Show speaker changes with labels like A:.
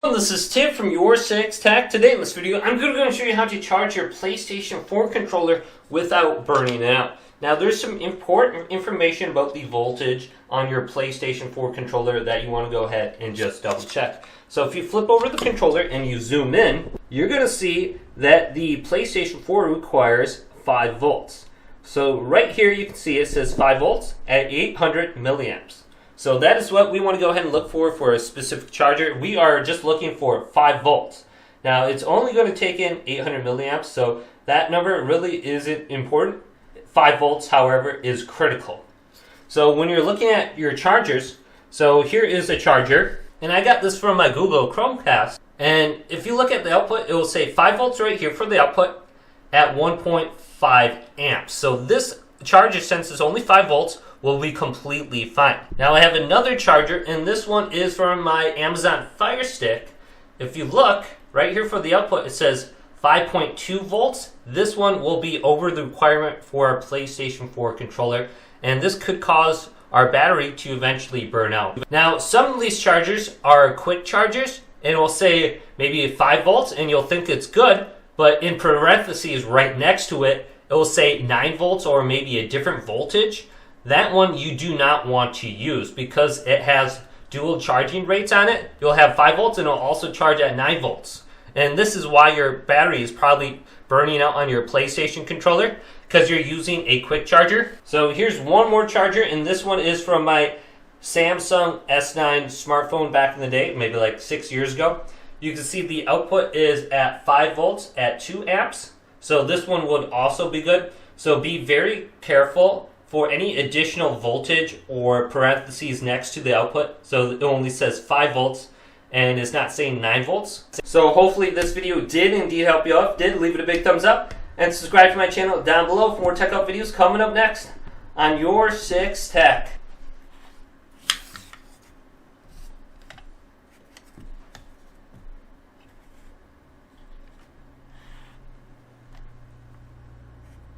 A: This is Tim from Your 6 Tech. Today in this video, I'm going to show you how to charge your PlayStation 4 controller without burning it out. Now, there's some important information about the voltage on your PlayStation 4 controller that you want to go ahead and just double check. So if you flip over the controller and you zoom in, you're going to see that the PlayStation 4 requires 5 volts. So right here you can see it says 5 volts at 800 milliamps. So that is what we want to go ahead and look for a specific charger. We are just looking for 5 volts. Now it's only going to take in 800 milliamps, so that number really isn't important. 5 volts, however, is critical. So when you're looking at your chargers, so here is a charger, and I got this from my Google Chromecast. And if you look at the output, it will say 5 volts right here for the output at 1.5 amps. So this charger, since it's only 5 volts, will be completely fine. Now I have another charger, and this one is from my Amazon Fire Stick. If you look right here for the output, it says 5.2 volts. This one will be over the requirement for our PlayStation 4 controller, and this could cause our battery to eventually burn out. Now some of these chargers are quick chargers, and it will say maybe 5 volts, and you'll think it's good, but in parentheses right next to it, it will say 9 volts or maybe a different voltage. That one you do not want to use because it has dual charging rates on it. You'll have 5 volts and it'll also charge at 9 volts. And this is why your battery is probably burning out on your PlayStation controller, because you're using a quick charger. So here's one more charger, and this one is from my Samsung S9 smartphone back in the day, maybe like 6 years ago. You can see the output is at 5 volts at 2 amps. So this one would also be good. So be very careful for any additional voltage or parentheses next to the output. So it only says 5 volts and it's not saying 9 volts. So hopefully this video did indeed help you out. If it did, leave it a big thumbs up and subscribe to my channel down below for more tech up videos coming up next on Your 6 Tech.